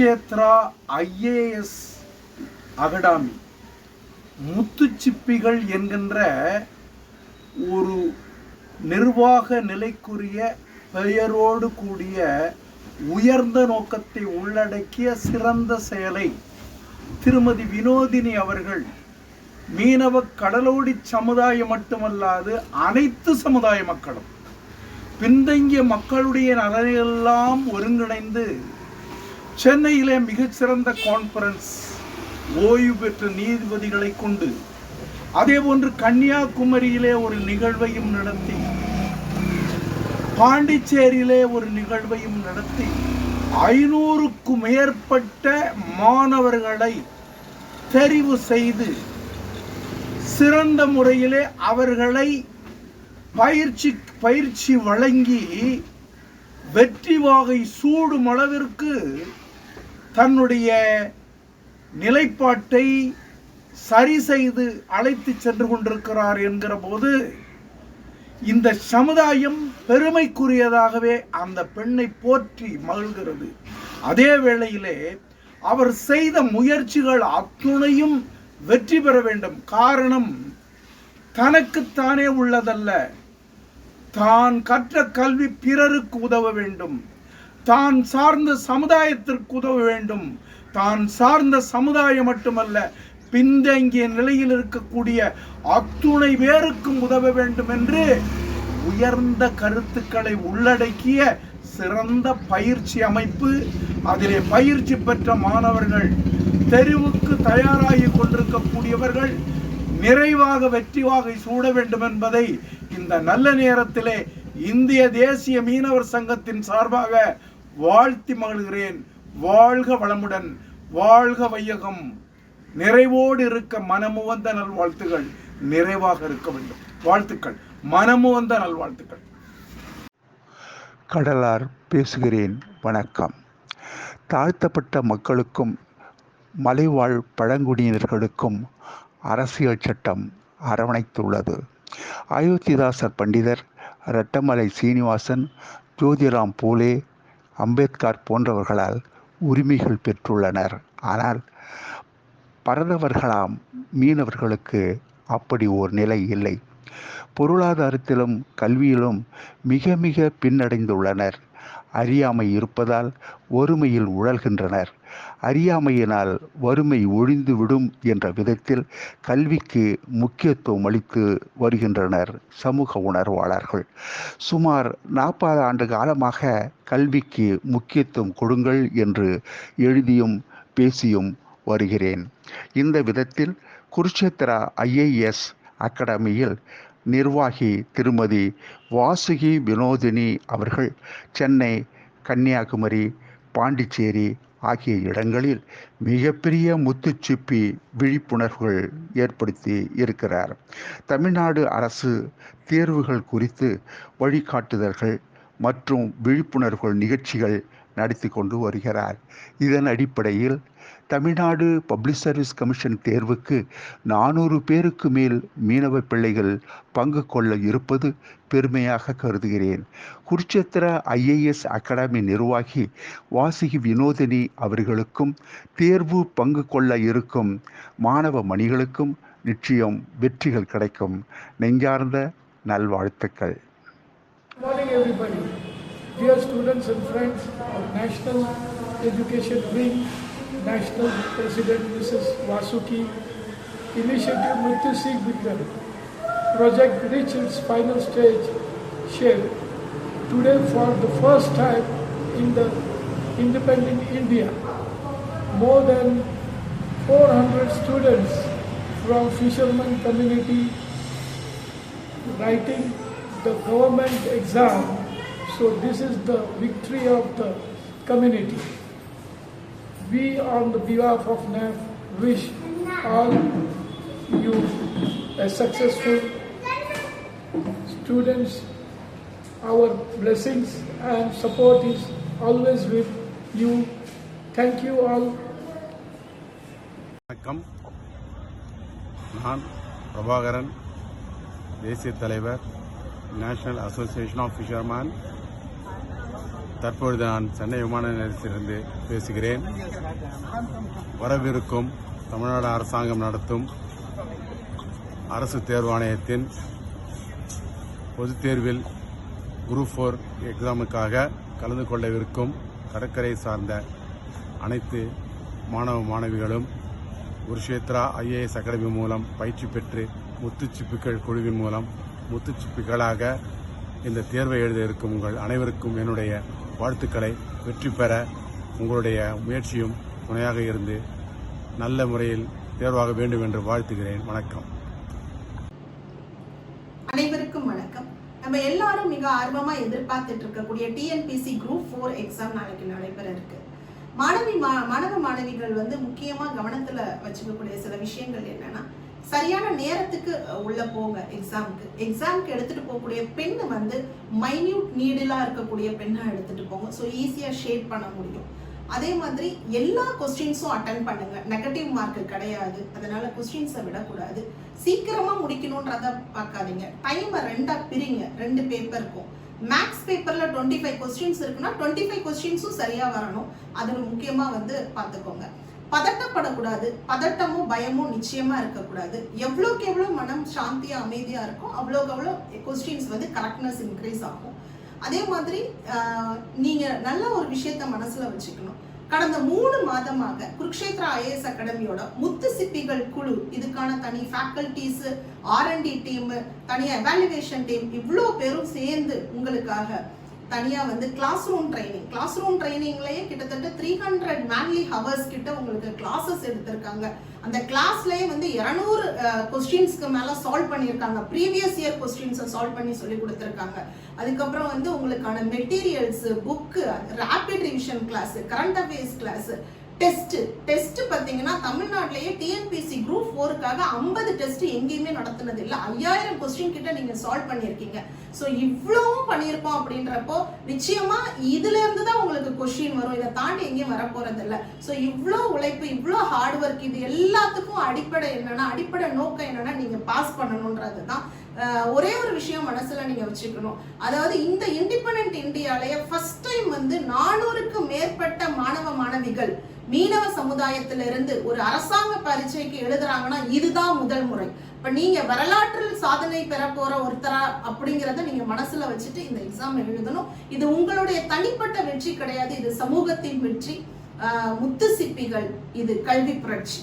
Kurukshetra IAS academy முத்துச்சிப்பிகள் என்கின்ற ஒரு நிர்வாக நிலைக்குரிய பெயரோடு கூடிய உயர்ந்த நோக்கத்தை உள்ளடக்கிய சிறந்த செயலை திருமதி வினோதினி அவர்கள் மீனவ கடலோடி சமுதாயம் மட்டுமல்லாது அனைத்து சமுதாய மக்களும் பின்தங்கிய மக்களுடைய நலனையெல்லாம் ஒருங்கிணைந்து சென்னையிலே மிகச்சிறந்த கான்ஃபரன்ஸ் ஓய்வு பெற்ற நீதிபதிகளை கொண்டு அதேபோன்று கன்னியாகுமரியிலே ஒரு நிகழ்வையும் நடத்தி பாண்டிச்சேரியிலே ஒரு நிகழ்வையும் நடத்தி 500க்கும் மேற்பட்ட மாணவர்களை தெரிவு செய்து சிறந்த முறையிலே அவர்களை பயிற்சி வழங்கி வெற்றி வாகை சூடும் அளவிற்கு தன்னுடைய நிலைப்பாட்டை சரி செய்து அழைத்து சென்று கொண்டிருக்கிறார் என்கிற போது இந்த சமுதாயம் பெருமைக்குரியதாகவே அந்த பெண்ணை போற்றி மகிழ்கிறது. அதே வேளையிலே அவர் செய்த முயற்சிகள் அத்துணையும் வெற்றி பெற வேண்டும். காரணம் தனக்குத்தானே உள்ளதல்ல, தான் கற்ற கல்வி பிறருக்கு உதவ வேண்டும், தான் சார்ந்த சமுதாயத்திற்கு உதவ வேண்டும், தான் சார்ந்த சமுதாயம் மட்டுமல்ல பின்தங்கிய நிலையில் இருக்கக்கூடிய அத்துணை பேருக்கும் உதவ வேண்டும் என்று உயர்ந்த கருத்துக்களை உள்ளடக்கிய சிறந்த பயிற்சி அமைப்பு. அதிலே பயிற்சி பெற்ற மாணவர்கள் தெரிவுக்கு தயாராகி கொண்டிருக்கக்கூடியவர்கள் நிறைவாக வெற்றி வாகை சூட வேண்டும் என்பதை இந்த நல்ல நேரத்திலே இந்திய தேசிய மீனவர் சங்கத்தின் சார்பாக வாழ்த்தி மகிழ்கிறேன். வாழ்க வளமுடன், வாழ்க வையகம், நிறைவோடு இருக்க மனமுவந்த நல்வாழ்த்துகள், நிறைவாக இருக்க வேண்டும். வாழ்த்துக்கள், மனமுவந்த நல்வாழ்த்துக்கள். கடலார் பேசுகிறேன். வணக்கம். தாழ்த்தப்பட்ட மக்களுக்கும் மலைவாழ் பழங்குடியினர்களுக்கும் அரசியல் சட்டம் அரவணைத்துள்ளது. அயோத்திதாசர் பண்டிதர், ரெட்டமலை சீனிவாசன், ஜோதிராம் பூலே, அம்பேத்கர் போன்றவர்களால் உரிமைகள் பெற்றுள்ளனர். ஆனால் பரதவர்களாம் மீனவர்களுக்கு அப்படி ஒரு நிலை இல்லை. பொருளாதாரத்திலும் கல்வியிலும் மிக மிக பின்னடைந்துள்ளனர். அறியாமை இருப்பதால் வறுமையில் உழல்கின்றனர். அறியாமையினால் வறுமை ஒழிந்துவிடும் என்ற விதத்தில் கல்விக்கு முக்கியத்துவம் அளித்து வருகின்றனர் சமூக உணர்வாளர்கள். சுமார் 40 ஆண்டு காலமாக கல்விக்கு முக்கியத்துவம் கொடுங்கள் என்று எழுதியும் பேசியும் வருகிறேன். இந்த விதத்தில் குருஷேத்ரா IAS அகாடமியில் நிர்வாகி திருமதி வாசுகி வினோதினி அவர்கள் சென்னை, கன்னியாகுமரி, பாண்டிச்சேரி ஆகிய இடங்களில் மிகப்பெரிய முத்துச்சிப்பி விழிப்புணர்வுகள் ஏற்படுத்தி இருக்கிறார். தமிழ்நாடு அரசு தேர்வுகள் குறித்து வழிகாட்டுதல்கள் மற்றும் விழிப்புணர்வு நிகழ்ச்சிகள் நடத்தி கொண்டு வருகிறார். இதன் அடிப்படையில் தமிழ்நாடு பப்ளிக் சர்வீஸ் கமிஷன் தேர்வுக்கு 400 பேருக்கு மேல் மீனவ பிள்ளைகள் பங்கு கொள்ள இருப்பது பெருமையாக கருதுகிறேன். குருஷேத்ரா IAS அகாடமி நிர்வாகி வாசுகி வினோதினி அவர்களுக்கும் தேர்வு பங்கு கொள்ள இருக்கும் மாணவ மணிகளுக்கும் நிச்சயம் வெற்றிகள் கிடைக்கும். நெஞ்சார்ந்த நல்வாழ்த்துக்கள். Good morning everybody. Dear students and friends of National Education Wing, National President Mrs. Vasuki, Initiative Mrityu Sikh Bidyan, project reached its final stage shape. Today for the first time in the independent India, more than 400 students from fishermen community writing the government exam. So this is the victory of the community. We on the behalf of NAF wish all you a successful students. Our blessings and support is always with you. Thank you all. வணக்கம். நான் பிரபாகரன், தேசிய தலைவர், national association of fisherman. தற்பொழுது நான் சென்னை விமான நிலையத்திலிருந்து பேசுகிறேன். வரவிருக்கும் தமிழ்நாடு அரசாங்கம் நடத்தும் அரசு தேர்வாணையத்தின் பொதுத் தேர்வில் குரூப் 4 எக்ஸாமுக்காக கலந்து கொள்ளவிருக்கும் கடற்கரை சார்ந்த அனைத்து மாணவ மாணவிகளும் குருஷேத்ரா IAS அகாடமி மூலம் பயிற்சி பெற்று முத்துச்சிப்பிகள் குழுவின் மூலம் முத்துச்சிப்பிகளாக இந்த தேர்வை எழுத இருக்கும் உங்கள் அனைவருக்கும் என்னுடைய வாழ்த்துக்களை. வெற்றி பெற உங்களுடைய முயற்சியும் துணையாக இருந்து நல்ல முறையில் தேர்வாக வேண்டும் என்று வாழ்த்துகிறேன். வணக்கம். அனைவருக்கும் வணக்கம். நம்ம எல்லாரும் மிக ஆர்வமா எதிர்பார்த்துட்டு இருக்கக்கூடிய TNPSC Group 4 எக்ஸாம் நாளைக்கு நடைபெற இருக்கு. மாணவ மாணவிகள் முக்கியமா கவனத்துல வச்சுக்கக்கூடிய சில விஷயங்கள் என்னன்னா, சரியான நேரத்துக்கு உள்ள போங்க. எக்ஸாமுக்கு எடுத்துட்டு போகக்கூடிய பெண்ணு மைன்யூட் நீடிலா இருக்கக்கூடிய பெண்ணா எடுத்துட்டு போங்க. ஸோ ஈஸியா ஷேட் பண்ண முடியும். அதே மாதிரி எல்லா கொஸ்டின்ஸும் அட்டன் பண்ணுங்க. நெகட்டிவ் மார்க் கிடையாது, அதனால கொஸ்டின்ஸை விடக்கூடாது. சீக்கிரமா முடிக்கணும்ன்றத பார்க்காதீங்க. டைமை 2ஆ பிரிங்க. 2 பேப்பர் இருக்கும். மேக்ஸ் பேப்பர்ல 25 கொஸ்டின்ஸ் இருக்குன்னா 25 கொஸ்டின்ஸும் சரியா வரணும். அது முக்கியமா பார்த்துக்கோங்க. பதட்டப்படக்கூடாது. பதட்டமும் பயமும் நிச்சயமா இருக்கக்கூடாது. எவ்வளோக்கு எவ்வளோ மனம் சாந்தியா அமைதியா இருக்கும் அவ்வளோக்கு அவ்வளோ கொஸ்டின்ஸ் கரெக்ட்னஸ் இன்க்ரீஸ் ஆகும். அதே மாதிரி நீங்க நல்ல ஒரு விஷயத்த மனசுல வச்சுக்கணும். கடந்த 3 மாதமாக குருஷேத்ரா IAS அகாடமியோட முத்து சிப்பிகள் குழு, இதுக்கான தனி ஃபேக்கல்டிஸ், R&D டீம், தனியா எவாலுவேஷன் டீம், இவ்வளோ பேரும் சேர்ந்து உங்களுக்காக தனியா கிளாஸ் ரூம் ட்ரைனிங்லயே கிட்டத்தட்ட 300 மேன்லி ஹவர்ஸ் கிட்ட உங்களுக்கு கிளாஸஸ் எடுத்திருக்காங்க. அந்த கிளாஸ்லயே 200 கொஸ்டின்ஸ்க்கு மேல சால்வ் பண்ணியிருக்காங்க. ப்ரீவியஸ் இயர் கொஸ்டின்ஸை சால்வ் பண்ணி சொல்லி கொடுத்துருக்காங்க. அதுக்கப்புறம் உங்களுக்கான materials, book, rapid revision class, current affairs class, test பார்த்தீங்கன்னா தமிழ்நாட்டிலேயே TNPSC Group 4க்காக 50 டெஸ்ட் எங்கேயுமே நடத்துனது இல்லை. 5000 கொஸ்டின் கிட்ட நீங்க சால்வ் பண்ணியிருக்கீங்க. ஸோ இவ்வளவும் பண்ணியிருக்கோம் அப்படின்றப்போ நிச்சயமா இதுல இருந்து தான் உங்களுக்கு கொஸ்டின் வரும். இதை தாண்டி எங்கேயும் வரப்போறது இல்லை. ஸோ இவ்வளோ உழைப்பு, இவ்வளோ ஹார்ட் ஒர்க், இது எல்லாத்துக்கும் அடிப்படை நோக்கம் என்னன்னா நீங்க பாஸ் பண்ணணும்ன்றது தான். ஒரே ஒரு விஷயம் மனசுல நீங்க வச்சுக்கணும். அதாவது இந்த இண்டிபெண்டன்ட் இந்தியாலயே ஃபர்ஸ்ட் டைம் 400க்கு மேற்பட்ட மாணவ மாணவிகள் மீனவ சமுதாயத்திலிருந்து ஒரு அரசாங்க பரீட்சைக்கு எழுதுறாங்கன்னா இதுதான் முதல் முறை. இப்ப நீங்க வரலாற்றில் சாதனை பெற போற ஒருத்தரா அப்படிங்கறத நீங்க மனசுல வச்சுட்டு இந்த எக்ஸாம் எழுதணும். இது உங்களுடைய தனிப்பட்ட வெற்றி கிடையாது, இது சமூகத்தின் வெற்றி. முத்து சிப்பிகள், இது கல்வி புரட்சி.